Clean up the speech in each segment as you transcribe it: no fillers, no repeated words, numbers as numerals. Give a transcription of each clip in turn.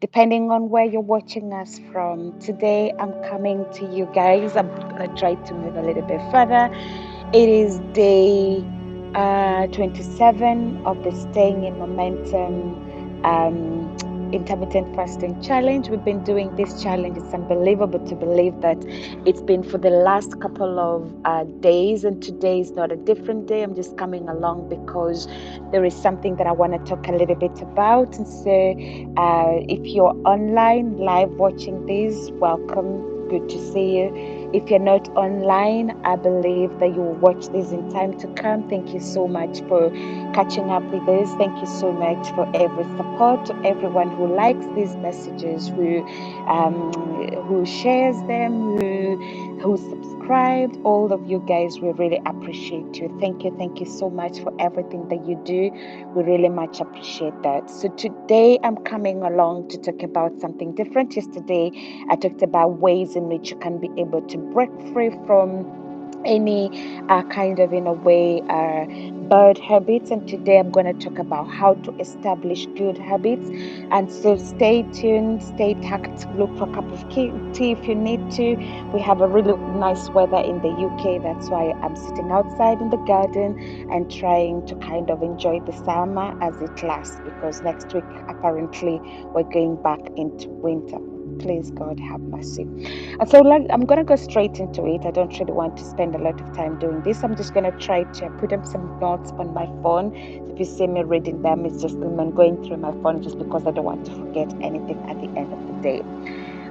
depending on where you're watching us from. Today, I'm coming to you guys. I'm going to try to move a little bit further. It is day 27 of the Staying in Momentum um, intermittent fasting challenge. We've been doing this challenge. It's unbelievable to believe that it's been for the last couple of days, and today is not a different day. I'm just coming along because there is something that I want to talk a little bit about. And so, if you're online live watching this, welcome. Good to see you. If you're not online, I believe that you will watch this in time to come. Thank you so much for catching up with us. Thank you so much for every support, to everyone who likes these messages, who shares them, who subscribed. All of you guys, we really appreciate you. Thank you so much for everything that you do. We really much appreciate that. So today I'm coming along to talk about something different. Yesterday I talked about ways in which you can be able to break free from any kind of, in a way, bad habits. And today I'm going to talk about how to establish good habits. And so stay tuned, stay tacked, look for a cup of tea if you need to. We have a really nice weather in the UK. That's why I'm sitting outside in the garden and trying to kind of enjoy the summer as it lasts, because next week apparently we're going back into winter. Please, God, have mercy. And so I'm going to go straight into it. I don't really want to spend a lot of time doing this. I'm just going to try to put up some notes on my phone. If you see me reading them, it's just I'm going through my phone just because I don't want to forget anything at the end of the day.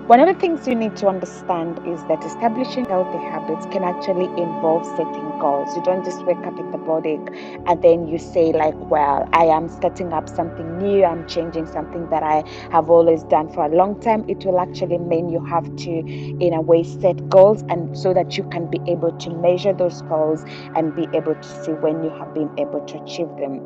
One of the things you need to understand is that establishing healthy habits can actually involve setting goals. You don't just wake up in the morning and then you say, like, well, I am setting up something new. I'm changing something that I have always done for a long time. It will actually mean you have to, in a way, set goals, and so that you can be able to measure those goals and be able to see when you have been able to achieve them.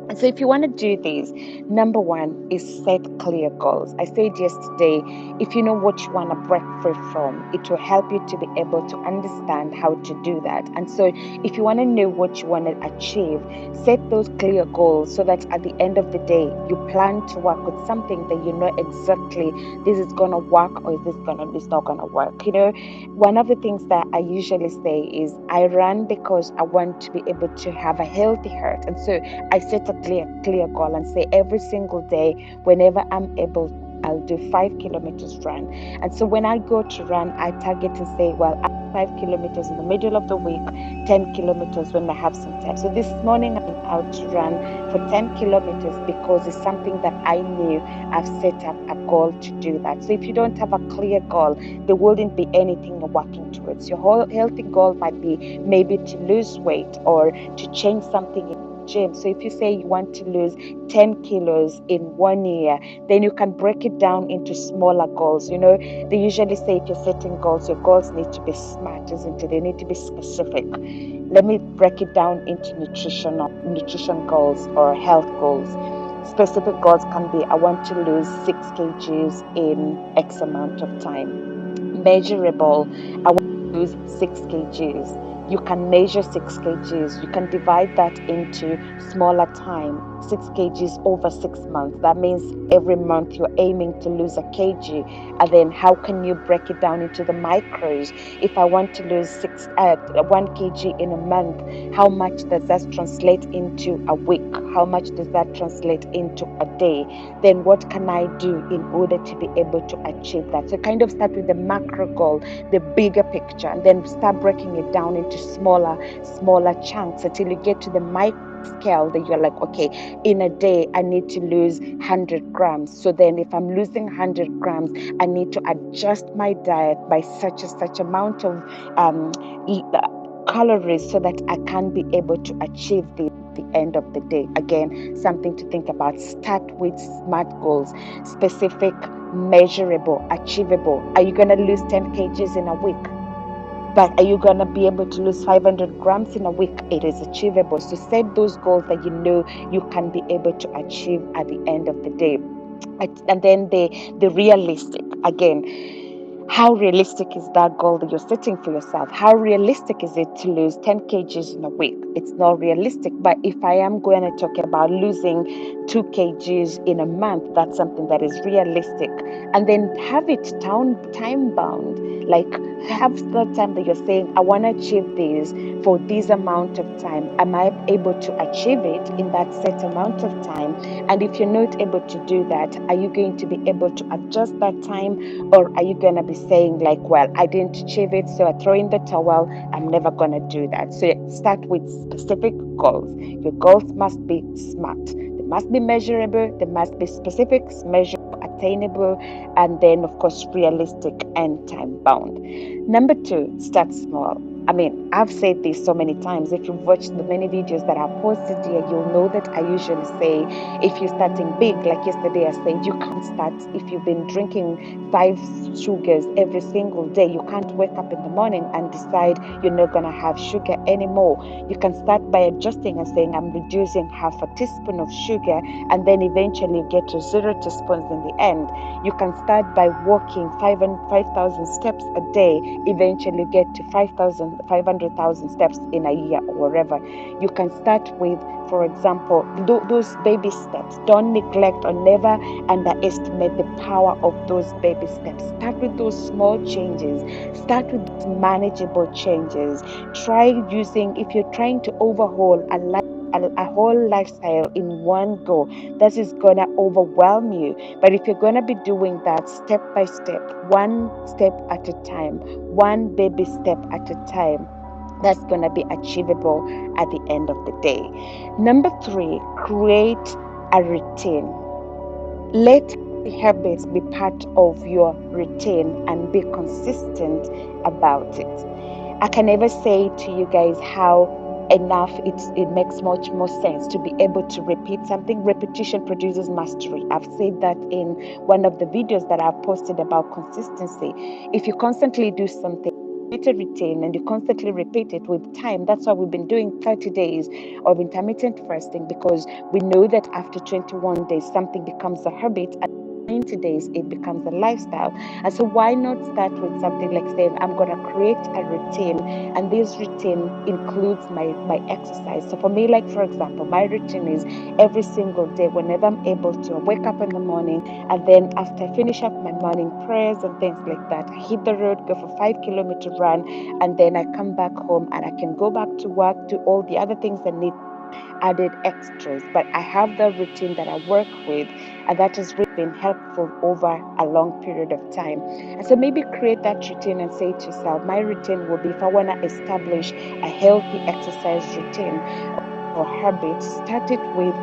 And so if you want to do this, number one is set clear goals. I said yesterday, if you know what you want to break free from, it will help you to be able to understand how to do that. And so if you want to know what you want to achieve, set those clear goals so that at the end of the day, you plan to work with something that you know exactly this is going to work, or is not going to work. One of the things that I usually say is I run because I want to be able to have a healthy heart. And so I set a clear goal and say every single day, whenever I'm able, I'll do 5 kilometers run. And so when I go to run, I target and say, well, 5 kilometers in the middle of the week, 10 kilometers when I have some time. So this morning I'm out to run for 10 kilometers because it's something that I knew I've set up a goal to do that. So if you don't have a clear goal, there wouldn't be anything you're working towards. Your whole healthy goal might be maybe to lose weight or to change something in the gym. So if you say you want to lose 10 kilos in 1 year, then you can break it down into smaller goals. They usually say if you're setting goals, your goals need to be smart, isn't it? They need to be specific. Let me break it down into nutrition goals or health goals. Specific goals can be, I want to lose 6 kgs in X amount of time. Measurable, I want to lose 6 kgs. You can measure 6 kgs. You can divide that into smaller time. 6 kgs over 6 months. That means every month you're aiming to lose a kg. And then how can you break it down into the micros? If I want to lose 1 kg in a month, how much does that translate into a week? How much does that translate into a day? Then what can I do in order to be able to achieve that? So kind of start with the macro goal, the bigger picture, and then start breaking it down into smaller chunks until you get to the micro scale that you're like, okay, in a day I need to lose 100 grams. So then if I'm losing 100 grams, I need to adjust my diet by such amount of calories so that I can be able to achieve this at the end of the day. Again, something to think about. Start with smart goals, specific, measurable, achievable. Are you going to lose 10 kgs in a week? But are you going to be able to lose 500 grams in a week? It is achievable. So set those goals that you know you can be able to achieve at the end of the day. And then the realistic. Again, How realistic is that goal that you're setting for yourself? How realistic is it to lose 10 kgs in a week? It's not realistic. But if I am going to talk about losing 2 kgs in a month, that's something that is realistic. And then have it time bound. Like, have the time that you're saying, I want to achieve this for this amount of time. Am I able to achieve it in that set amount of time? And if you're not able to do that, are you going to be able to adjust that time? Or are you going to be saying, like, well, I didn't achieve it, so I throw in the towel, I'm never going to do that? So start with specific goals. Your goals must be smart, they must be measurable, they must be specific, measurable, attainable, and then, of course, realistic and time bound. Number two, start small. I mean, I've said this so many times. If you've watched the many videos that I've posted here, you'll know that I usually say, if you're starting big, like yesterday I said, you can't start if you've been drinking 5 sugars every single day. You can't wake up in the morning and decide you're not going to have sugar anymore. You can start by adjusting and saying, I'm reducing half a teaspoon of sugar, and then eventually you get to 0 teaspoons in the end. You can start by walking 5,000 steps a day, eventually get to 500,000 steps in a year or whatever. You can start with, for example, those baby steps. Don't neglect or never underestimate the power of those baby steps. Start with those small changes. Start with those manageable changes. Try using, if you're trying to overhaul a whole lifestyle in one go, that is gonna overwhelm you. But if you're gonna be doing that step by step, one step at a time, one baby step at a time, that's going to be achievable at the end of the day. Number three, create a routine. Let habits be part of your routine and be consistent about it. I can never say to you guys how enough it makes much more sense to be able to repeat something. Repetition produces mastery. I've said that in one of the videos that I've posted about consistency. If you constantly do something, a routine, and you constantly repeat it with time. That's why we've been doing 30 days of intermittent fasting, because we know that after 21 days something becomes a habit, and 90 days it becomes a lifestyle. And so why not start with something like saying, I'm going to create a routine, and this routine includes my exercise. So for me, like, for example, my routine is every single day, whenever I'm able to, I wake up in the morning, and then after I finish up my morning prayers and things like that, I hit the road, go for 5 kilometer run, and then I come back home and I can go back to work, do all the other things I need, added extras. But I have the routine that I work with, and that has really been helpful over a long period of time. And so maybe create that routine and say to yourself, my routine will be, if I want to establish a healthy exercise routine or habit, start it with,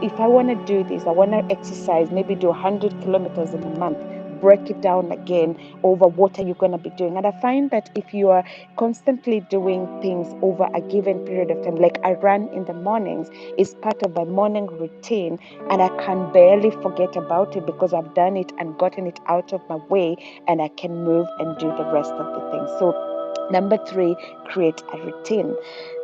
if I want to do this, I want to exercise, maybe do 100 kilometers in a month. Break it down again over what are you going to be doing. And I find that if you are constantly doing things over a given period of time, like I run in the mornings, is part of my morning routine, and I can barely forget about it because I've done it and gotten it out of my way, and I can move and do the rest of the things. So number three, create a routine.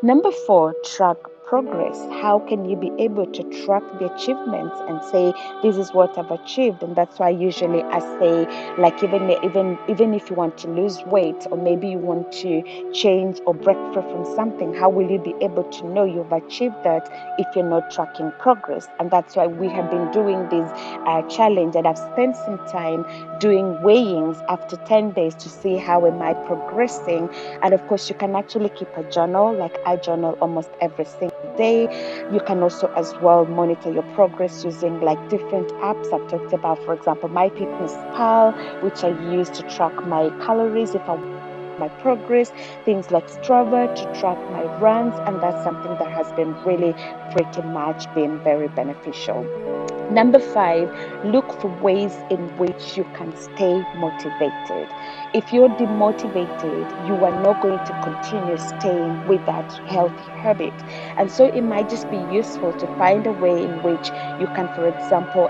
Number four, track progress. How can you be able to track the achievements and say, this is what I've achieved? And that's why usually I say, like, even if you want to lose weight, or maybe you want to change or break free from something, how will you be able to know you've achieved that if you're not tracking progress? And that's why we have been doing this challenge, and I've spent some time doing weighings after 10 days to see how am I progressing. And of course, you can actually keep a journal, like I journal almost every single day. You can also as well monitor your progress using like different apps. I've talked about, for example, my fitness pal, which I use to track my calories if I want my progress, things like Strava to track my runs, and that's something that has been really pretty much been very beneficial. Number five, look for ways in which you can stay motivated. If you're demotivated, you are not going to continue staying with that healthy habit. And so it might just be useful to find a way in which you can, for example,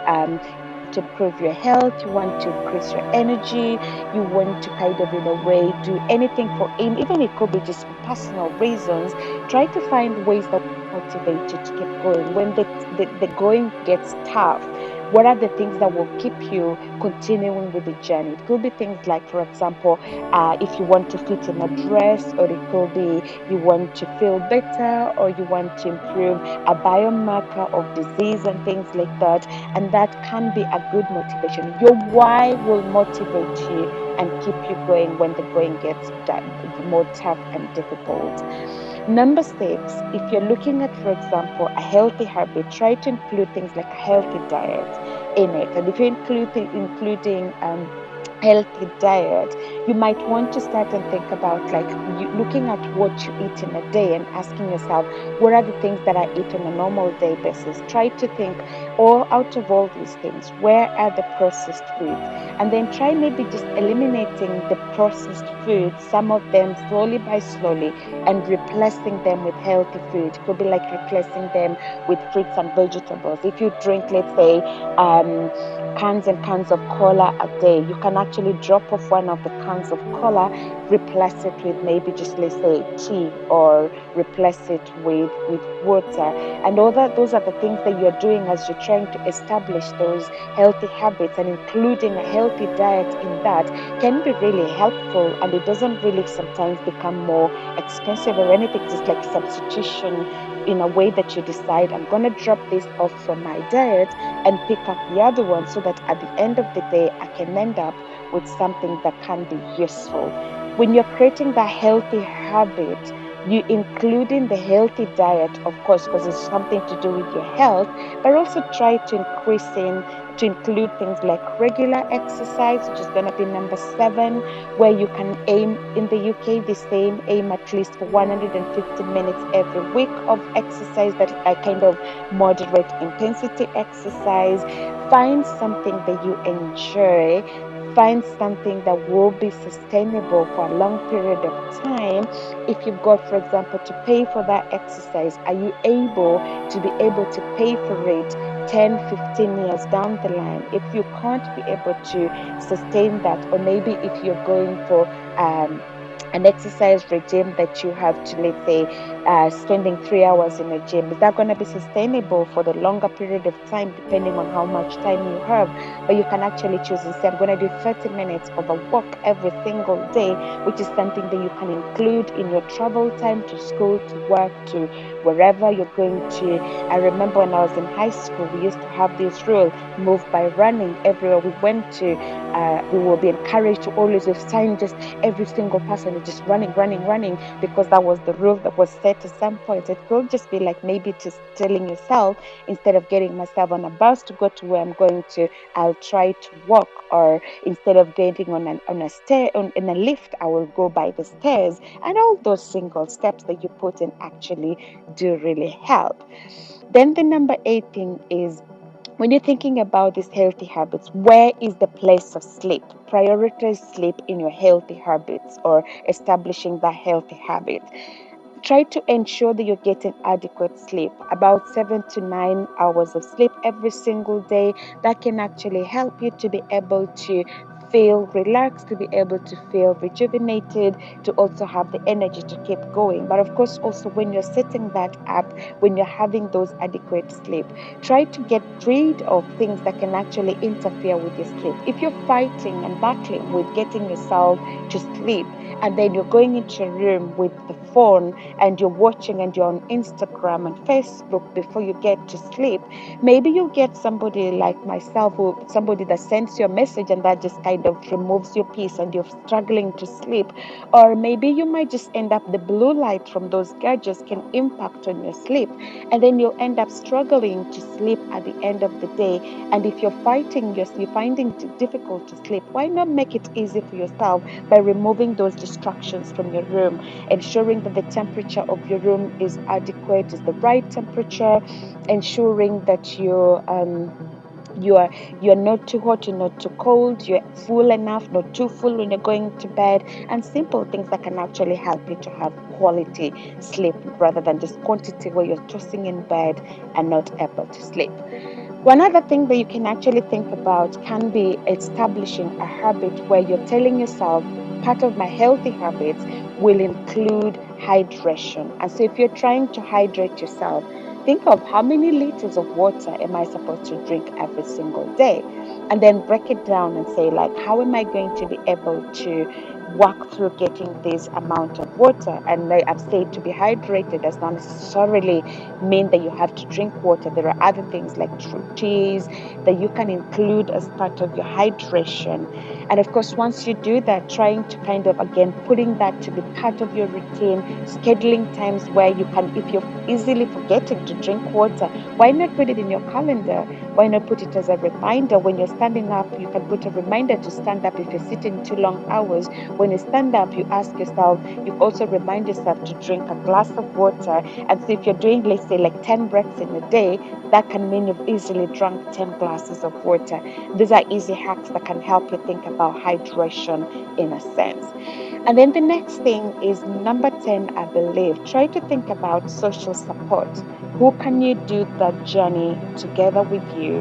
to improve your health, you want to increase your energy, you want to kind of, in a way, do anything for, even it could be just for personal reasons. Try to find ways that motivate you to keep going when the going gets tough. What are the things that will keep you continuing with the journey? It could be things like, for example, if you want to fit in a dress, or it could be you want to feel better, or you want to improve a biomarker of disease and things like that. And that can be a good motivation. Your why will motivate you and keep you going when the going gets more tough and difficult. Number six, if you're looking at, for example, a healthy habit, try to include things like a healthy diet in it. And if you're including healthy diet, you might want to start and think about, like, you looking at what you eat in a day and asking yourself, what are the things that I eat on a normal day basis? Try to think, all out of all these things, where are the processed foods? And then try maybe just eliminating the processed foods, some of them slowly by slowly, and replacing them with healthy food. It could be like replacing them with fruits and vegetables. If you drink, let's say, cans and cans of cola a day, you can actually drop off one of the cans of cola, replace it with maybe just, let's say, tea, or replace it with water. And all that, those are the things that you're doing as you're trying to establish those healthy habits, and including a healthy diet in that can be really helpful. And it doesn't really sometimes become more expensive or anything. It's just like substitution, in a way that you decide, I'm going to drop this off from my diet and pick up the other one, so that at the end of the day, I can end up with something that can be useful. When you're creating that healthy habit, you including the healthy diet, of course, because it's something to do with your health, but also try to include things like regular exercise, which is going to be number seven, where you can aim in the UK, the same aim at least for 150 minutes every week of exercise that are kind of moderate intensity exercise. Find something that you enjoy. Find something that will be sustainable for a long period of time. If you've got, for example, to pay for that exercise, are you able to be able to pay for it 10, 15 years down the line? If you can't be able to sustain that, or maybe if you're going for an exercise regime that you have to, let's say, spending 3 hours in a gym, is that going to be sustainable for the longer period of time, depending on how much time you have? But you can actually choose and say, I'm going to do 30 minutes of a walk every single day, which is something that you can include in your travel time to school, to work, to wherever you're going to. I remember when I was in high school, we used to have this rule, move by running. Everywhere we went to, we will be encouraged to always sign, just every single person is just running, running, running, because that was the rule that was set at some point. It could just be like maybe just telling yourself, instead of getting myself on a bus to go to where I'm going to, I'll try to walk. Or instead of getting on a stair in a lift, I will go by the stairs. And all those single steps that you put in actually do really help. Then the number eight thing is, when you're thinking about these healthy habits, where is the place of sleep? Prioritize sleep in your healthy habits, or establishing that healthy habit. Try to ensure that you're getting adequate sleep, about 7 to 9 hours of sleep every single day. That can actually help you to be able to feel relaxed, to be able to feel rejuvenated, to also have the energy to keep going. But of course, also when you're setting that up, when you're having those adequate sleep, try to get rid of things that can actually interfere with your sleep. If you're fighting and battling with getting yourself to sleep, and then you're going into your room with the phone, and you're watching, and you're on Instagram and Facebook before you get to sleep, maybe you'll get somebody like myself, who somebody that sends you a message, and that just kind of removes your peace, and you're struggling to sleep. Or maybe you might just end up, the blue light from those gadgets can impact on your sleep, and then you'll end up struggling to sleep at the end of the day. And if you're finding it difficult to sleep, why not make it easy for yourself by removing those distractions from your room, ensuring that the temperature of your room is adequate, is the right temperature, ensuring that you're not too hot, you're not too cold, you're full enough, not too full when you're going to bed, and simple things that can actually help you to have quality sleep, rather than just quantity where you're tossing in bed and not able to sleep. One other thing that you can actually think about can be establishing a habit where you're telling yourself, part of my healthy habits will include hydration. And so if you're trying to hydrate yourself, think of how many liters of water am I supposed to drink every single day? And then break it down and say, like, how am I going to be able to work through getting this amount of water? And like I've said, to be hydrated does not necessarily mean that you have to drink water. There are other things like teas that you can include as part of your hydration. And of course, once you do that, trying to kind of again putting that to be part of your routine, scheduling times where you can, if you're easily forgetting to drink water, why not put it in your calendar? Why not put it as a reminder? When you're standing up, you can put a reminder to stand up. If you're sitting too long hours, when you stand up, you ask yourself, you also remind yourself to drink a glass of water. And so if you're doing, let's say, like 10 breaths in a day, that can mean you've easily drunk 10 glasses of water. These are easy hacks that can help you think about hydration in a sense. And then the next thing is number 10, I believe. Try to think about social support. Who can you do that journey together with you?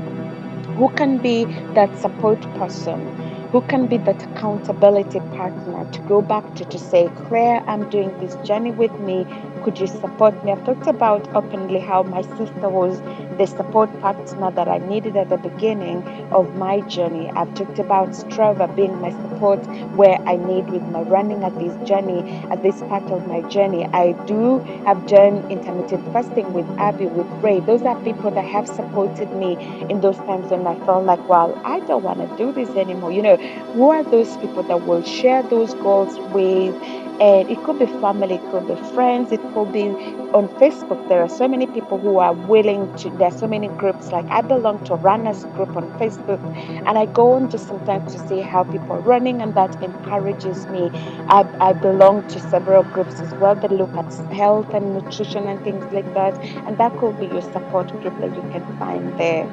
Who can be that support person? Who can be that accountability partner to go back to say, Claire, I'm doing this journey with me. Could you support me? I've talked about openly how my sister was the support partner that I needed at the beginning of my journey. I've talked about Strava being my support where I need with my running at this journey, at this part of my journey. I do have done intermittent fasting with Abby, with Ray. Those are people that have supported me in those times when I felt like, well, I don't want to do this anymore. Who are those people that will share those goals with? And it could be family, it could be friends, it could be on Facebook. There are so many people who are willing to, there are so many groups. Like I belong to a runners group on Facebook, and I go on just sometimes to see how people are running, and that encourages me. I belong to several groups as well that look at health and nutrition and things like that. And that could be your support group that you can find there.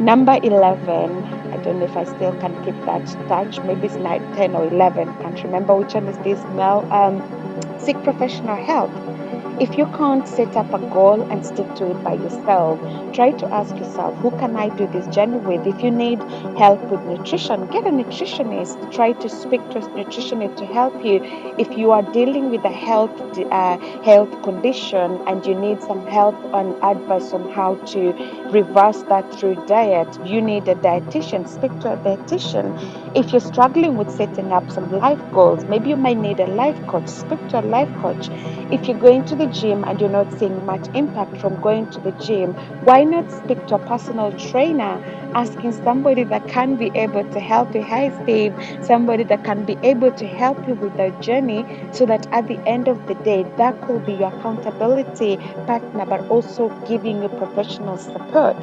Number 11, I don't know if I still can keep that touch. Maybe it's 9, 10 or 11. Can't remember which one is this now. Seek professional help. If you can't set up a goal and stick to it by yourself, try to ask yourself, who can I do this journey with? If you need help with nutrition, get a nutritionist. Try to speak to a nutritionist to help you. If you are dealing with a health condition and you need some help and advice on how to reverse that through diet, you need a dietitian. Speak to a dietitian. If you're struggling with setting up some life goals, maybe you might need a life coach. Speak to a life coach. If you're going to the gym and you're not seeing much impact from going to the gym, why not speak to a personal trainer, asking somebody that can be able to help you? Hi, Steve. Somebody that can be able to help you with that journey so that at the end of the day, that could be your accountability partner, but also giving you professional support.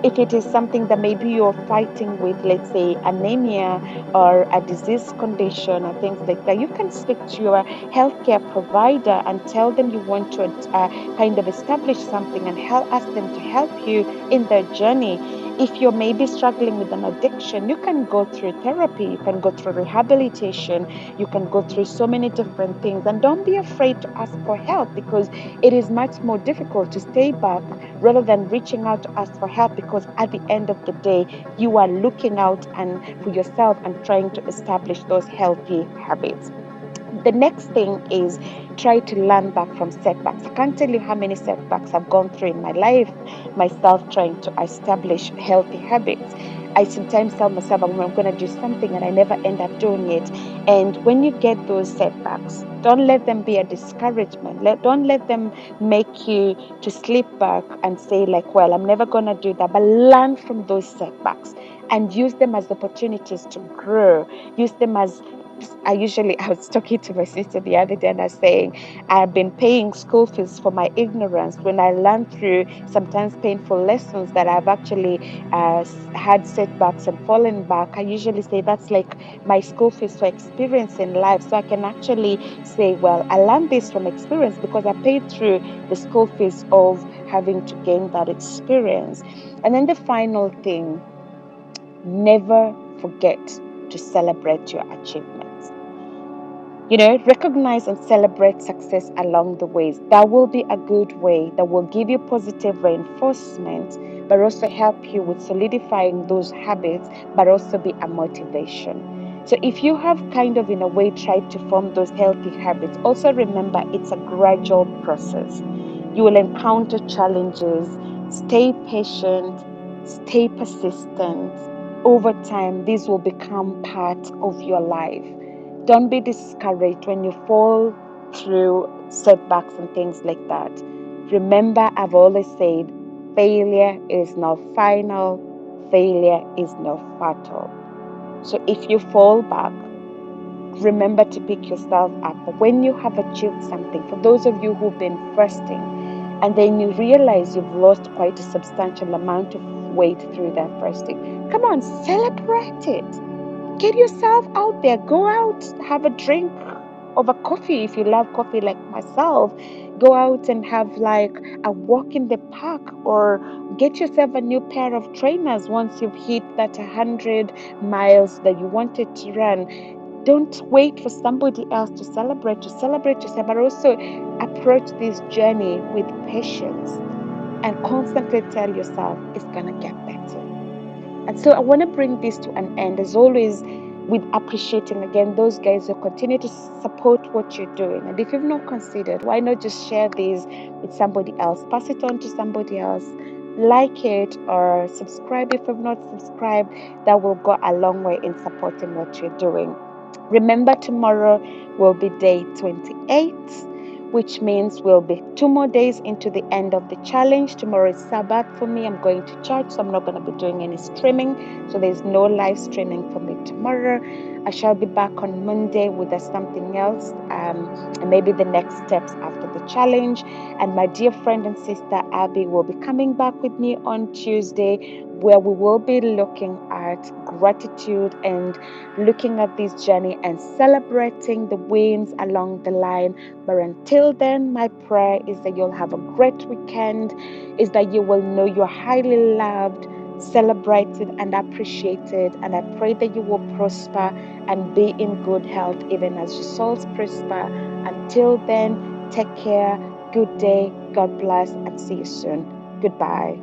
If it is something that maybe you're fighting with, let's say anemia or a disease condition or things like that, you can speak to your healthcare provider and tell them you want to kind of establish something and ask them to help you in their journey. If you're maybe struggling with an addiction, you can go through therapy, you can go through rehabilitation, you can go through so many different things. And don't be afraid to ask for help, because it is much more difficult to stay back rather than reaching out to ask for help, because at the end of the day, you are looking out and for yourself and trying to establish those healthy habits. The next thing is try to learn back from setbacks. I can't tell you how many setbacks I've gone through in my life myself trying to establish healthy habits. I sometimes tell myself I'm going to do something and I never end up doing it. And when you get those setbacks, don't let them be a discouragement. Don't let them make you to slip back and say like, well, I'm never going to do that. But learn from those setbacks and use them as opportunities to grow. Use them as I was talking to my sister the other day and I was saying, I've been paying school fees for my ignorance. When I learned through sometimes painful lessons that I've actually had setbacks and fallen back, I usually say that's like my school fees for experience in life. So I can actually say, well, I learned this from experience because I paid through the school fees of having to gain that experience. And then the final thing, never forget to celebrate your achievements. Recognize and celebrate success along the ways. That will be a good way that will give you positive reinforcement, but also help you with solidifying those habits, but also be a motivation. So if you have kind of in a way tried to form those healthy habits, also remember it's a gradual process. You will encounter challenges. Stay patient, stay persistent. Over time, these will become part of your life. Don't be discouraged when you fall through setbacks and things like that. Remember, I've always said failure is not final, failure is not fatal. So if you fall back, remember to pick yourself up. But when you have achieved something, for those of you who've been fasting, and then you realize you've lost quite a substantial amount of weight through that fasting, come on, celebrate it. Get yourself out there. Go out, have a drink of a coffee if you love coffee like myself. Go out and have like a walk in the park, or get yourself a new pair of trainers once you've hit that 100 miles that you wanted to run. Don't wait for somebody else to celebrate. To celebrate yourself, but also approach this journey with patience and constantly tell yourself it's going to get better. And so I want to bring this to an end, as always, with appreciating again those guys who continue to support what you're doing. And if you've not considered, why not just share this with somebody else? Pass it on to somebody else. Like it or subscribe if you've not subscribed. That will go a long way in supporting what you're doing. Remember, tomorrow will be day 28, which means we'll be 2 more days into the end of the challenge. Tomorrow is Sabbath for me. I'm going to church, so I'm not going to be doing any streaming. So there's no live streaming for me tomorrow. I shall be back on Monday with something else, and maybe the next steps after the challenge. And my dear friend and sister Abby will be coming back with me on Tuesday, where we will be looking at gratitude and looking at this journey and celebrating the wins along the line. But until then, my prayer is that you'll have a great weekend, is that you will know you're highly loved, celebrated, and appreciated. And I pray that you will prosper and be in good health, even as your souls prosper. Until then, take care. Good day. God bless, and see you soon. Goodbye.